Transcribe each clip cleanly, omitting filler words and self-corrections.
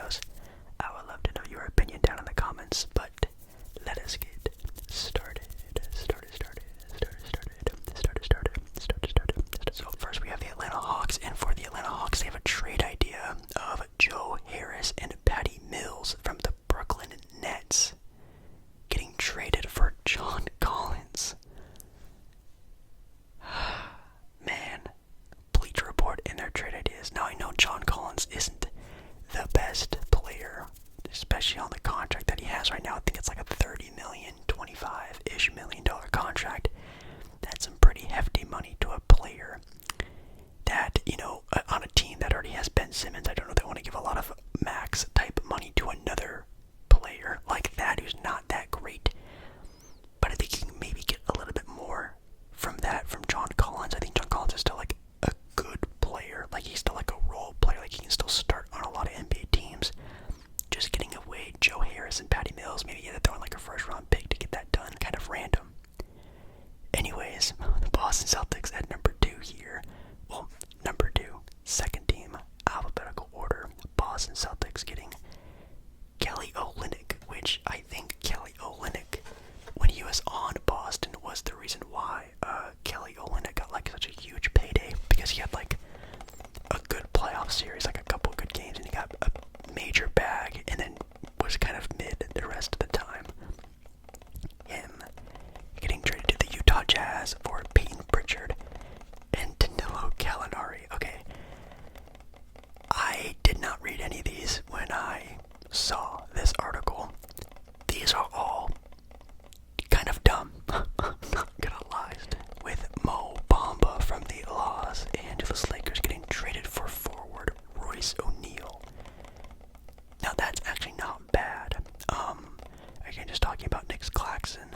videos. I would love to know your opinion down in the comments, but let us get started. So first we have the Atlanta Hawks, and for the Atlanta Hawks, they have a trade idea of Joe Harris and Patty Mills from the Brooklyn Nets getting traded for John Collins. Man, Bleacher Report in their trade ideas. Now I know John Collins isn't the best player, especially on the contract that he has right now. I think it's like a $30 million, $25-ish million contract. That's some pretty hefty money to a player that, on a team that already has Ben Simmons. I don't know if they want to give a lot of max type money to another player like that who's not that great. But I think you can maybe get a little bit more from John Collins. I think John Collins is still like a good player. Like he's still like a role player. Like he can still start on a lot of NBA teams. Just getting away Joe Harris and Patty Mills, maybe they're throwing like a first round pick to get that done. Kind of random. Anyways, the Boston Celtics at number 2 here. Well, number 2, second team, alphabetical order. Boston Celtics getting Kelly Olynyk, which I think Kelly Olynyk, when he was on Boston, was the reason why Kelly Olynyk got like such a huge payday, because he had like a good playoff series, like a couple good games, and he got a major bag, and then was kind of mid the rest of the time. Him getting traded to the Utah Jazz for Peyton Pritchard and Danilo Gallinari. Okay, I did not read any of these when I saw this article. These are all kind of dumb, not gonna lie. With Mo Bamba from the Los Angeles Lakers getting traded for forward Royce O'Neal. Now that's actually not bad. Again, just talking about Knicks Claxton,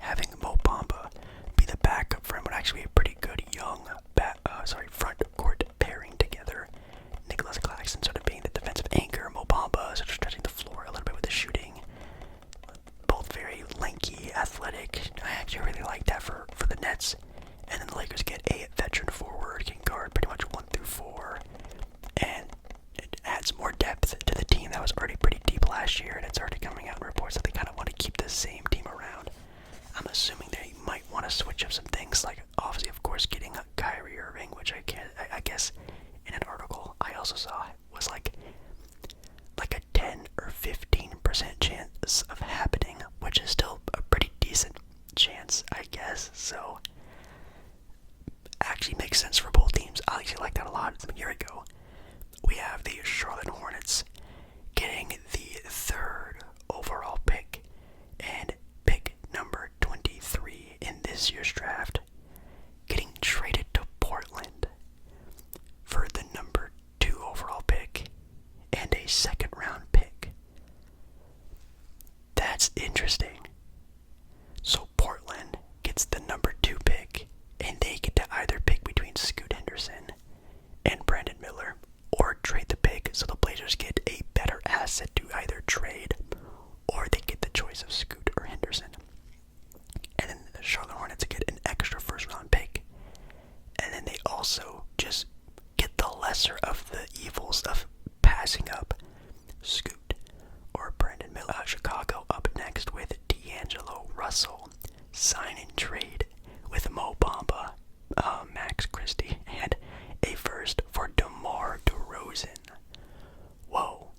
having Mo Bamba be the backup for him would actually be a pretty good young front court pairing together. Nicholas Claxton sort of being the defensive anchor, Mo Bamba sort of stretching the floor a little bit with the shooting. Both very lanky, athletic. I actually really like that for the Nets. And then the Lakers get a veteran forward, can guard pretty much 1 through 4. And it adds more depth to the team that was already pretty deep last year, and it's already coming out in reports that they kind of want to keep the same team around. I'm assuming they might want to switch up some things, like obviously, of course, getting a Kyrie Irving, which I guess in an article I also saw was like a 10 or 15% chance of happening, which is still a pretty decent chance, I guess. So actually makes sense for both teams. I actually like that a lot. Here we go. We have the Charlotte Hornets getting the 3rd overall pick and pick number 23 in this year's draft, getting traded to Portland for the number 2 overall pick and a 2nd round pick. That's interesting. So Portland gets the number 2 pick, and they get to either pick between Scoot Henderson and Brandon Miller, or trade the pick, so the Blazers get a better asset to either trade, or they get the choice of Scoot or Henderson. And then the Charlotte Hornets get an extra first round pick, and then they also just get the lesser of the evils of passing up Scoot or Brandon Miller. Chicago up next with D'Angelo Russell, sign and trade with Mo Bamba, Max Christie, and a first for DeMar DeRozan. Whoa.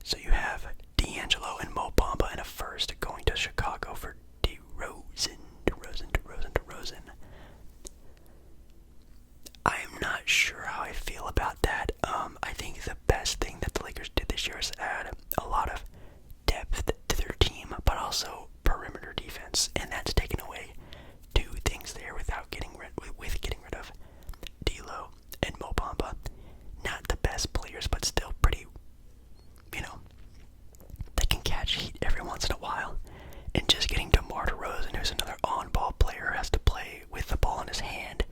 So you have D'Angelo and Mo Bamba and a first going to Chicago for DeRozan. I am not sure how I feel about that. I think the best thing that the Lakers did this year is add a lot of depth to their team, but also perimeter defense, and that's taken away 2 things there without getting rid of D'Lo and Mo Bamba. Not the best players, but still pretty, they can catch heat every once in a while. And just getting DeMar DeRozan, who's another on-ball player, has to play with the ball in his hand,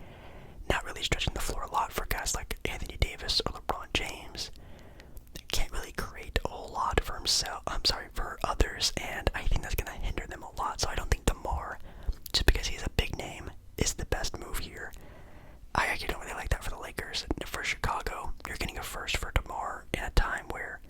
not really stretching the floor a lot for guys like Anthony Davis or LeBron James. Can't really create a whole lot for for others, and I think that's going to hinder them a lot. So I don't think DeMar, just because he's a big name, is the best move here. I actually don't really like that for the Lakers. For Chicago, you're getting a first for DeMar in a time where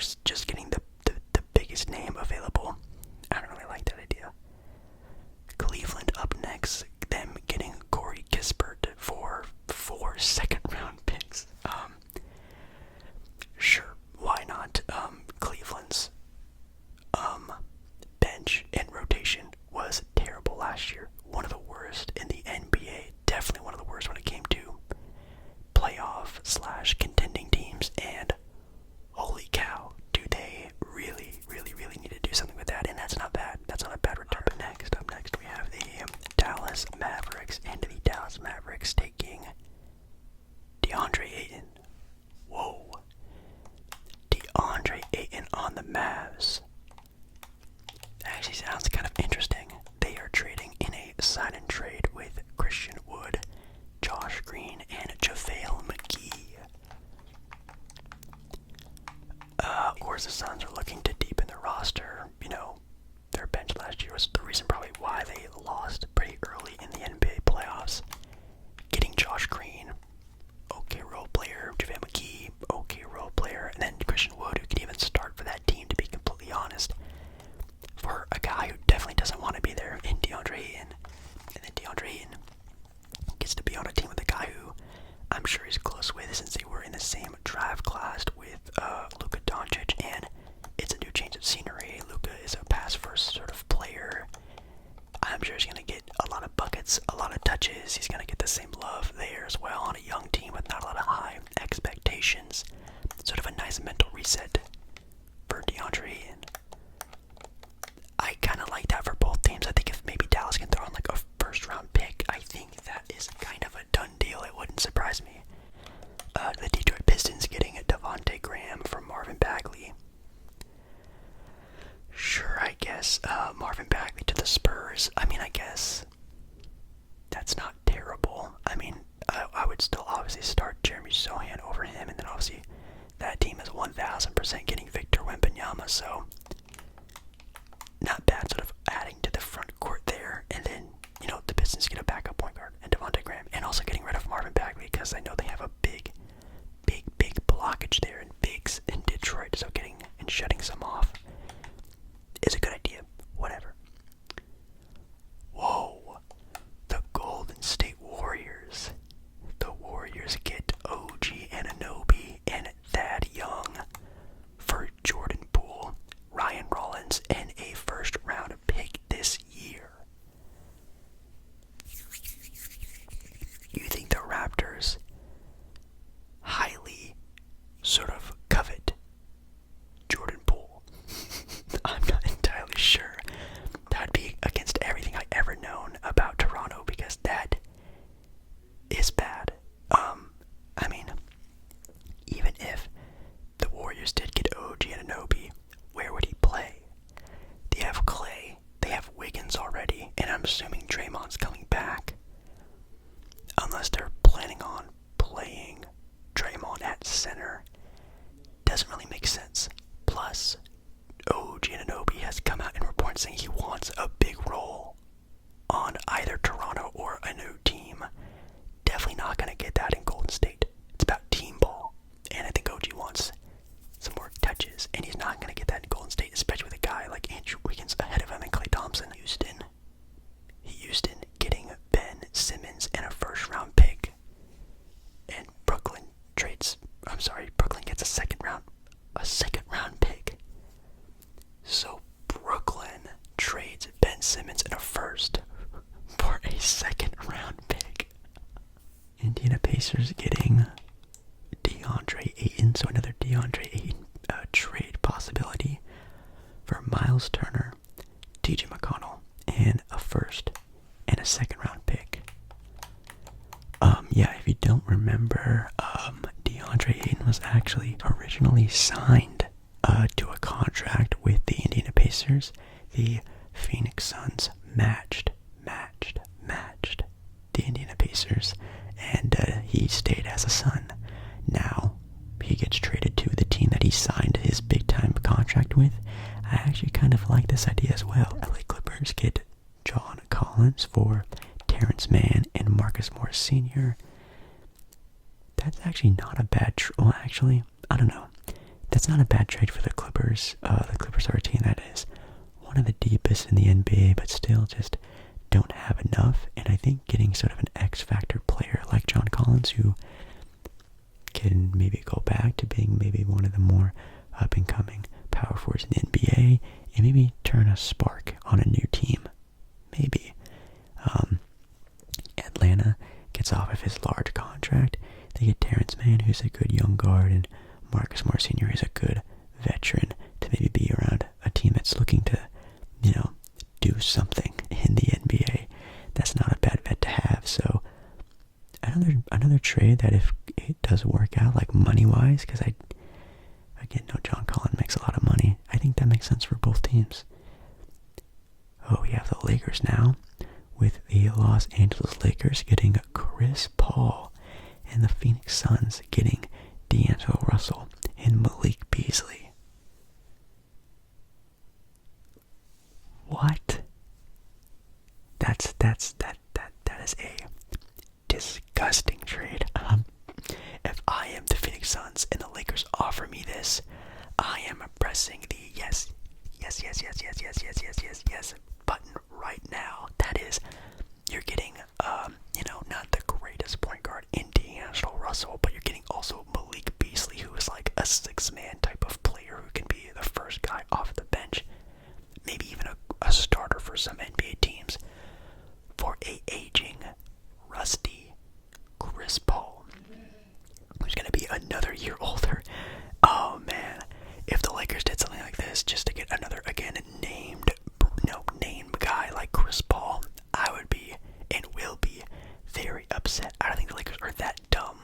Lakers just getting the biggest name available. I don't really like that idea. Cleveland up next, them getting Corey Kispert for 4 second-round picks. Sure, why not? Cleveland's bench and rotation was terrible last year. One of the worst in the NBA. Definitely one of the worst when it came to playoff / contending teams. And holy cow, do they really need to do something with that? And that's not bad. That's not a bad return. Up next, we have the Dallas Mavericks, and the Dallas Mavericks taking DeAndre Ayton. Whoa. DeAndre Ayton on the Mavs. Actually sounds kind of interesting. They are trading in a sign and trade with Christian Wood, Josh Green, and JaVale McGee. Of course, the Suns are looking to deepen their roster. You know, their bench last year was the reason probably why they lost pretty early in the NBA playoffs. Getting Josh Green, okay role player, JaVale McGee, okay role player, and then Christian Wood, who can even start for that team, to be completely honest. For a guy who definitely doesn't want to be there in DeAndre Ayton. And then DeAndre Ayton gets to be on a team with a guy who I'm sure he's close with, since they were in the same draft class with Luka Doncic, and it's a new change of scenery. Luka is a pass-first sort of player. I'm sure he's going to get a lot of buckets, a lot of touches. He's going to get the same love there as well on a young team with not a lot of high expectations. Sort of a nice mental reset for DeAndre Ayton. I kind of like that for both teams. I think if maybe Dallas can throw in like a first-round pick, I think that is kind of a done deal. It wouldn't surprise me. The Detroit Pistons getting Devontae Graham from Marvin Bagley. Sure, I guess Marvin Bagley to the Spurs. I mean, I guess that's not terrible. I mean, I would still obviously start Jeremy Sohan over him, and then obviously that team is 1,000% getting Victor Wembanyama, so not bad, sort of adding to the front court there. And then, you know, the Pistons get a backup point guard and Devontae Graham, and also getting rid of Marvin Bagley, because I know they have a big blockage there in bigs in Detroit, so getting and shutting some off is a good idea. Whatever. Whoa. The Golden State Warriors. The Warriors get OG Anunoby and Thad Young for Jordan Poole, Ryan Rollins, and a first-round pick this year. You think the Raptors highly sort of covet Jordan Poole? I'm not entirely sure. That would be against everything I ever known about Toronto, because that is bad. I mean, even if the Warriors did get OG Anunoby, where would he play? They have Clay, they have Wiggins already, and I'm assuming Draymond's coming back. Unless they're planning on playing Draymond at center. Doesn't really make sense. Plus, OG Anunoby has come out and reported saying he wants a big role on either Toronto or a new team. Definitely not going to get that in Golden State. It's about team ball. And I think OG wants some more touches, and he's not going to get that in Golden State, especially with a guy like Andrew Wiggins ahead of him and Klay Thompson. Houston getting Ben Simmons and a first-round pick, and Brooklyn gets a second round pick. So Brooklyn trades Ben Simmons and a first for a second round pick. Indiana Pacers getting DeAndre Ayton, so another DeAndre Ayton trade possibility for Miles Turner, TJ McConnell, and a first and a second round pick. Yeah, if you don't remember, DeAndre Ayton was actually originally signed to a contract with the Indiana Pacers. The Phoenix Suns matched the Indiana Pacers, and he stayed as a Sun. Now he gets traded to the team that he signed his big-time contract with. I actually kind of like this idea as well. LA Clippers get John Collins for Terrence Mann and Marcus Morris Sr. That's actually not a bad actually, I don't know. that's not a bad trade for the Clippers. The Clippers are a team that is one of the deepest in the NBA, but still just don't have enough. And I think getting sort of an X-factor player like John Collins, who can maybe go back to being maybe one of the more up-and-coming power forwards in the NBA, and maybe turn a spark on a new team. Maybe. Atlanta gets off of his large contract. They get Terrence Mann, who's a good young guard, and Marcus Morris Sr. is a good veteran to maybe be around a team that's looking to, do something in the NBA. That's not a bad vet to have. So another trade that, if it does work out, like money-wise, because I know John Collins makes a lot of money. I think that makes sense for both teams. Oh, we have the Lakers now, with the Los Angeles Lakers getting Chris Paul, and the Phoenix Suns getting D'Angelo Russell and Malik Beasley. What? That is a disgusting trade. If I am the Phoenix Suns and the Lakers offer me this, I am pressing the yes button right now. That is, you're getting, not the greatest point guard in D'Angelo Russell, but you're getting also Malik Beasley, who is like a six-man type of player who can be the first guy off the bench, maybe even a starter for some NBA teams, for a aging, rusty Chris Paul, who's going to be another year older. Oh man, if the Lakers did something like this just to get another, again, named guy like Chris Paul, I would be and will be very upset. I don't think the Lakers are that dumb.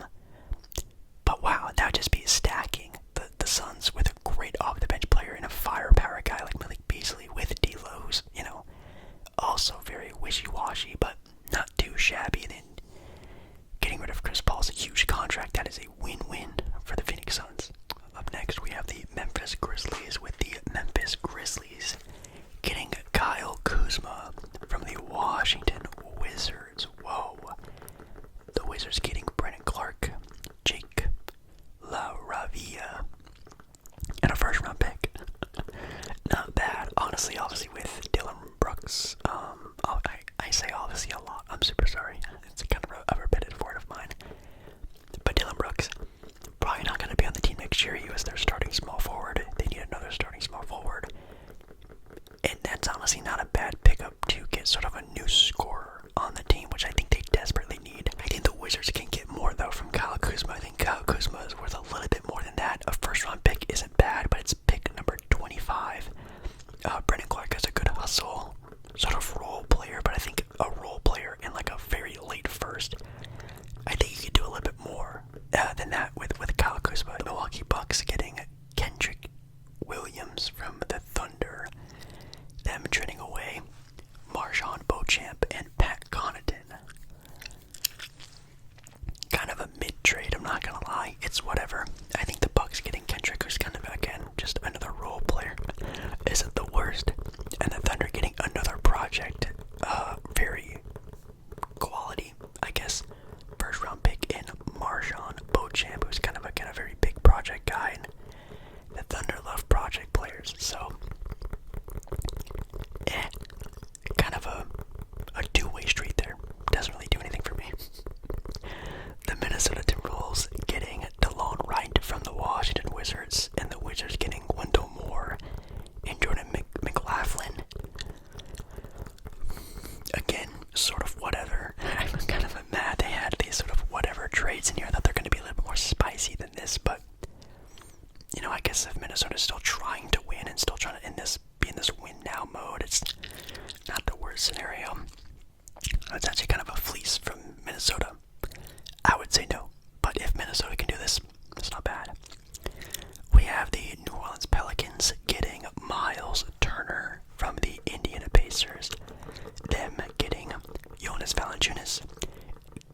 But wow, that would just be stacking the Suns with a great off-the-bench player and a firepower guy like Malik Beasley with D'Lo, who's, also very wishy-washy, but not too shabby. And then getting rid of Chris Paul's a huge contract. That is a win-win for the Phoenix Suns. Up next, we have the Memphis Grizzlies, with the Memphis Grizzlies getting Kyle Kuzma from the Washington Wizards. Whoa. The Wizards getting Brandon Clark, Jake LaRavia, and a first-round pick. Not bad, honestly. Obviously, with Dylan Brooks. I say obviously a lot. I'm super sorry. It's kind of a repetitive word of mine. But Dylan Brooks, probably not going to be on the team next year. He was their starting small forward. They need another starting small forward. And that's honestly not a bad pickup to get sort of a new scorer on the team, which I think they desperately need. I think the Wizards can get more, though, from Kyle Kuzma. I think Kyle Kuzma is worth a little bit more than that. A first-round pick isn't bad, but it's pick number 25. Brandon Clark has a good hustle, sort of role player, but I think a role player in like a very late first, I think you could do a little bit more than that with Kyle Kuzma. The Milwaukee Bucks getting Kendrick Williams from the Thunder. Them trading away Marshawn Beauchamp and Pat Connaughton. Kind of a mid-trade, I'm not gonna lie. It's whatever. I think the Bucks getting Kendrick, who's kind of, again, just another role player, isn't the worst. And the Thunder getting another project, very quality, I guess, first-round pick in Marshawn Beauchamp, who's kind of, again, a very big project guy. And the Thunder love project players, so kind of a two-way street there. Doesn't really do anything for me. The Minnesota Timberwolves getting DeLon Wright from the Washington Wizards, and the Wizards getting Wendell Moore and Jordan McLaughlin. Again, sort of whatever. I'm kind of mad they had these sort of whatever trades in here. I thought they're going to be a little bit more spicy than this, but I guess if Minnesota's still trying to win and still trying to be in this win-now mode, it's not the worst scenario. It's actually kind of a fleece from Minnesota. I would say no, but if Minnesota can do this, it's not bad. We have the New Orleans Pelicans getting Miles Turner from the Indiana Pacers. Them getting Jonas Valanciunas,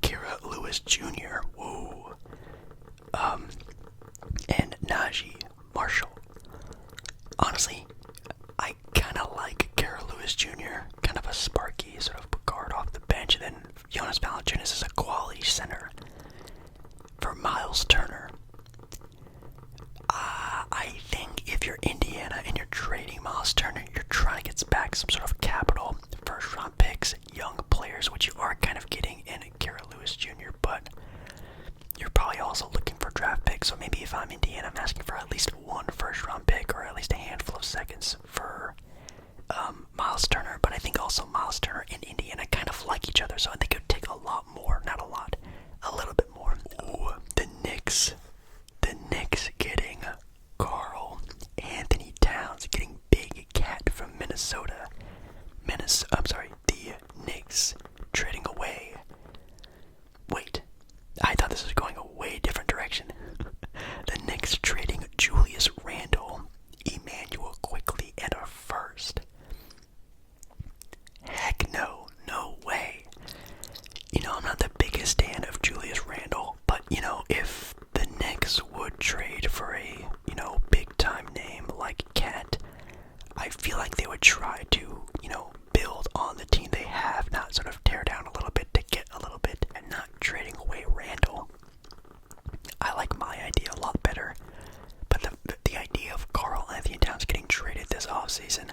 Kira Lewis Jr., whoa, and Najee Marshall. Honestly, I kind of like Kira Lewis Jr., kind of a sparky sort of guard off the bench, and then Jonas Valanciunas is a quality center. For Miles Turner, I think if you're Indiana and you're trading Miles Turner, you're trying to get back some sort of capital, first round picks, young players, which you are kind of getting in Kira Lewis Jr., but you're probably also looking for draft picks. So maybe if I'm Indiana, I'm asking for at least one first round pick or at least a handful of seconds for Miles Turner. But I think also Miles Turner and Indiana kind of like each other, so I think it would take a lot more, not a lot, a little bit more. Ooh, the Knicks getting Carl Anthony Towns, getting Big Cat from Minnesota. The Knicks trading away. Wait, I thought this was going a way different direction. The Knicks trading Julius Randle, Emmanuel Quickly, and a first. Heck no, no way. I'm not the biggest fan of Julius Randle, but if the Knicks would trade for a, big time name like Cat, I feel like they would try to, build on the team they have, not sort of tear down a little bit to get a little bit, and not trading away Randle. I like my idea a lot better, but the idea of Carl Anthony Towns getting traded this offseason,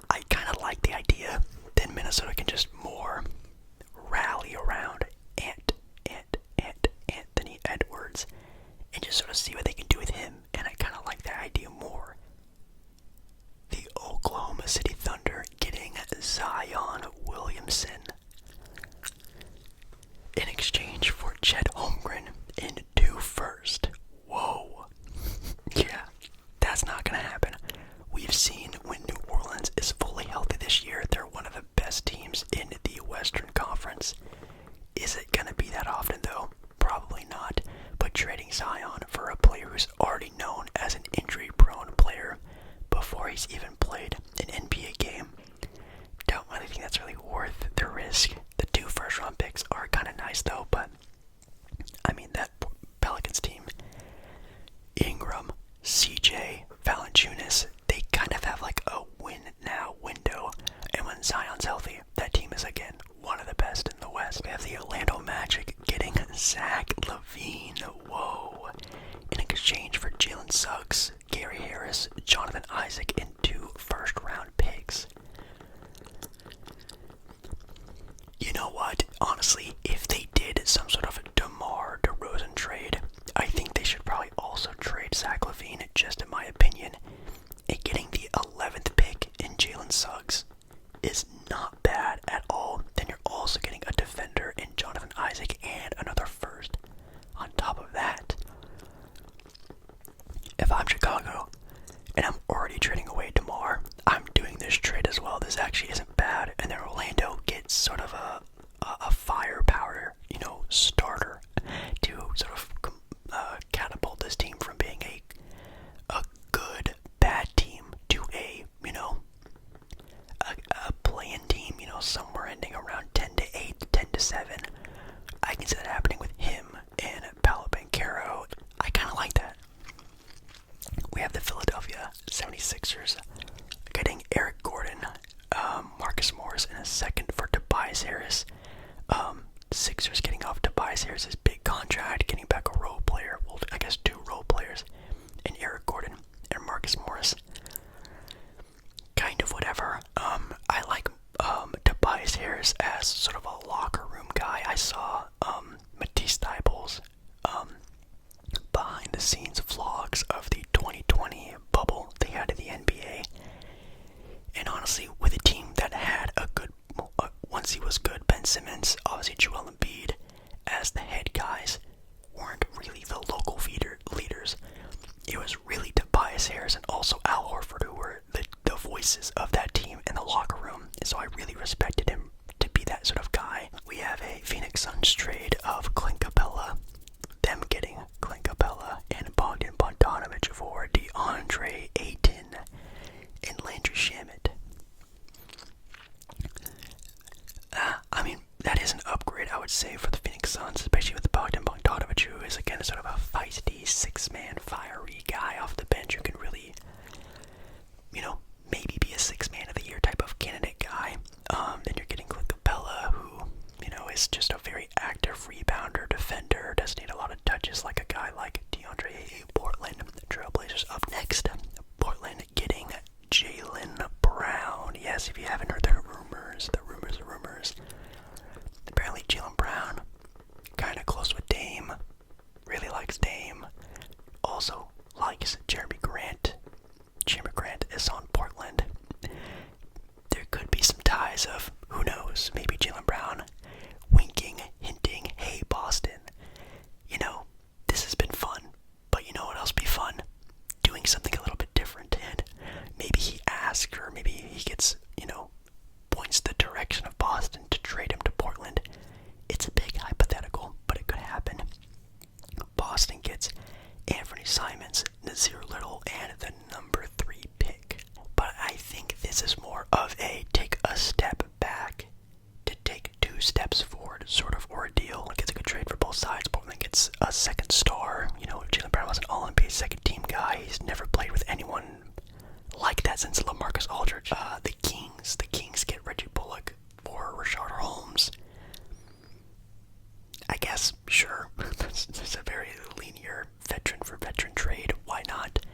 I kind of like the idea. Then Minnesota can just more rally around Anthony Edwards and just sort of see what they can do with him, and I kind of like that idea more. The Oklahoma City Thunder getting Zion Williamson in exchange for Chet Holmgren and 2 first. Whoa. Yeah, that's not going to happen. We've seen when New Orleans is fully healthy this year, they're one of the best teams in the Western Conference. Is it going to be that often, though? Probably not. But trading Zion for a player who's already known as an injury-prone player before he's even played an NBA game, don't really think that's really worth the risk. The 2 first-round picks are kind of nice, though, but I mean, that Pelicans team, Ingram, CJ, Valanciunas, they kind of have like a win-now window, and when Zion's healthy, that team is, again, one of the best in the West. We have the Orlando Magic getting Zach LaVine, whoa, in exchange for Jalen Suggs, Gary Harris, Jonathan Isaac, and 2 first-round picks. You know what? Honestly, if they did some sort of DeMar DeRozan trade, I think they should probably also trade Zach LaVine, just in my opinion. And getting the 11th pick in Jalen Suggs is not bad at all. Then you're also getting a defender in Jonathan Isaac and another first on top of that. If I'm Chicago and I'm already trading away DeMar, I'm doing this trade as well. This actually isn't bad. And then Orlando gets sort of a firepower, starter to sort of catapult this team from being a good, bad team to a play-in team, somewhere ending around 10-8, 10-7. I can see that happening with him and Paolo Banchero. I kind of like that. We have the Philadelphia 76ers getting Eric Gordon, Marcus Morris, and a second for Tobias Harris. Sixers getting off Tobias Harris's big contract, getting back a role player, well, I guess 2 role players, and Eric Gordon and Marcus Morris. Kind of whatever. I like Tobias Harris as sort of a locker room guy. I saw Matisse Thybulle's behind the scenes vlogs of the 2020 bubble they had in the NBA. And honestly, with a team that had a good, once he was good, Ben Simmons, obviously Joel Embiid, as the head guys, weren't really the local leaders. It was really Tobias Harris and also Al Horford who were the voices of that team in the locker room. And so I really respected him to be that sort of guy. We have a Phoenix Suns trade of Clint Capella, them getting Clint Capella and Bogdan Bogdanovic for DeAndre Ayton and Landry Shamet. I mean, that is an upgrade, I would say, for the Phoenix Suns, especially with Bogdan Bogdanovic, who is, again, sort of a feisty, 6-man, fiery guy Up next, Portland getting Jaylen Brown. Yes, if you haven't heard the rumors. Apparently Jaylen Brown, kind of close with Dame. Really likes Dame. Also likes Jeremy Grant. Jeremy Grant is on Portland. There could be some ties of, who knows, maybe Jaylen Brown winking, hinting, hey Boston, this has been fun, but you know what else would be fun? Doing something a little bit different, and maybe he asks, or maybe he gets, points the direction of Boston to trade him to Portland. It's a big hypothetical, but it could happen. Boston gets Anthony Simons, Nazir Little, and the number 3 pick. But I think this is more of a take a step back to take 2 steps forward sort of ordeal. Like, it's a good trade for both sides. Portland gets a second star. Jaylen Brown was an All-NBA second team guy. He's never played with anyone like that since LaMarcus Aldridge. The Kings get Reggie Bullock for Rashard Holmes. I guess, sure. It's a very linear veteran for veteran trade. Why not?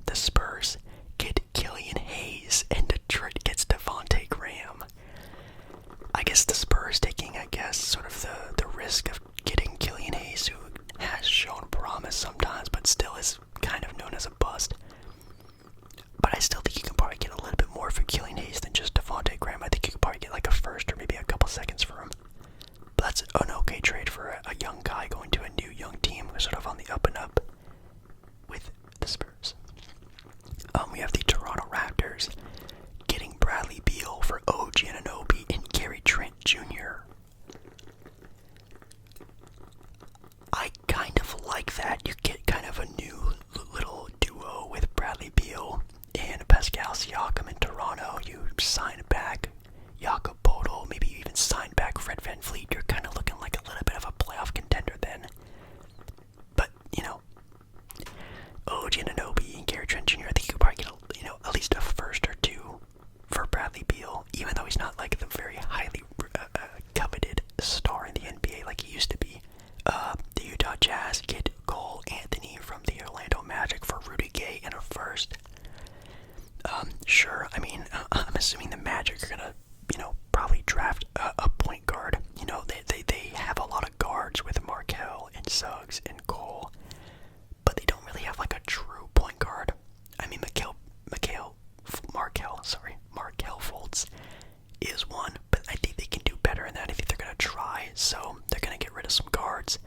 The Spurs get Killian Hayes, and Detroit gets Devontae Graham. I guess the Spurs taking, sort of the risk of getting Killian Hayes, who has shown promise sometimes, but still is kind of known as a bust. But I still think you can probably get a little bit more for Killian Hayes than just Devontae Graham. I think you could probably get like a first or maybe a couple seconds for him. But that's an okay trade for a young guy going to a new young team who's sort of on the up and up with the Spurs. We have the Toronto Raptors getting Bradley Beal for OG Anunoby and Gary Trent Jr. I kind of like that. You get kind of a new little duo with Bradley Beal and Pascal Siakam in Toronto. You sign back Jakob Poeltl, maybe you even sign back Fred VanVleet. You're kind of looking like a little bit of a playoff contender then. But, OG Anunoby and Gary Trent Jr., I think you could probably get at least a first or 2 for Bradley Beal, even though he's not like the very highly coveted star in the NBA like he used to be. The Utah Jazz get Cole Anthony from the Orlando Magic for Rudy Gay and a first. Sure, I'm assuming the Magic are gonna, probably draft a point guard. They have a lot of guards with Markelle and Suggs and Cole, but they don't really have like a true point guard. Markelle Fultz is one, but I think they can do better than that. I think they're gonna try, so they're gonna get rid of some guards.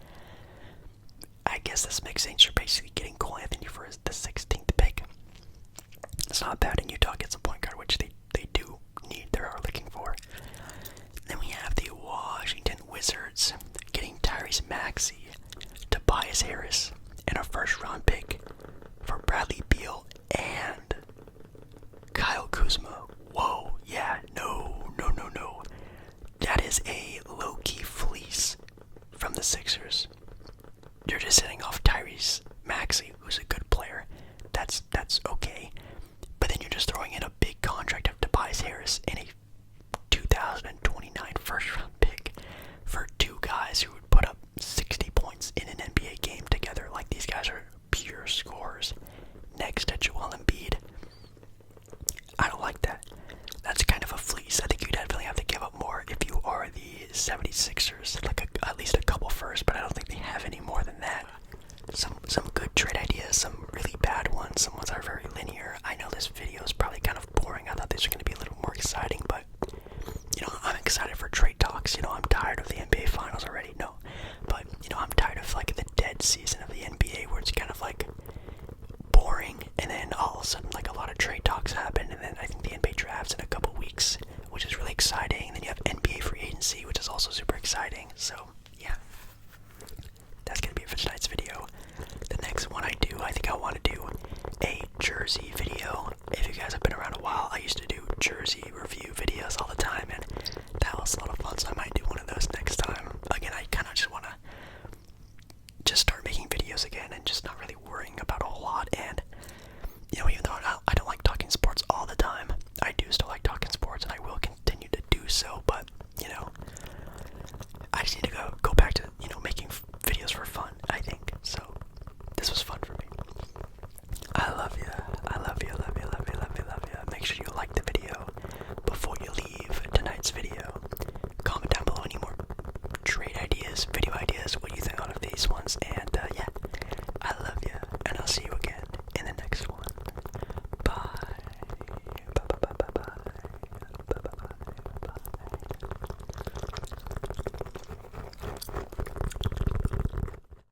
I guess this makes sense. You're basically getting Cole Anthony for the 16th pick. It's not bad, and Utah gets a point guard, which they do need, they are looking for. Then we have the Washington Wizards getting Tyrese Maxey, Tobias Harris, and a first-round pick for Bradley Beal and Kyle Kuzma. Whoa, yeah, no. That is a low-key fleece from the Sixers. You're just sitting off Tyrese Maxey, who's a good player. That's okay. But then you're just throwing in a big contract of Tobias Harris and a 2029 first-round pick for 2 guys who would put up 60 points in an NBA game together. Like, these guys are pure scorers next to Joel Embiid. I don't like that. That's kind of a fleece. I think you definitely have to give up more if you are the 76ers. Like at least a couple first, but I don't think they have any more than that. Some good trade ideas, some really bad ones, some ones are very linear. I know this video is probably kind of boring. I thought these were going to be a little more exciting, but I'm excited for trade talks. I'm tired of the NBA Finals already. No, but I'm tired of like the dead season of the NBA where it's kind of like boring, and then all of a sudden like a lot of trade talks happen, and then I think the NBA drafts in a couple weeks, which is really exciting. And then you have NBA free agency, which is also super exciting. So yeah, that's gonna be it for tonight's video. The next one I think I want to do a jersey video. If you guys have been around a while, I used to do jersey reviews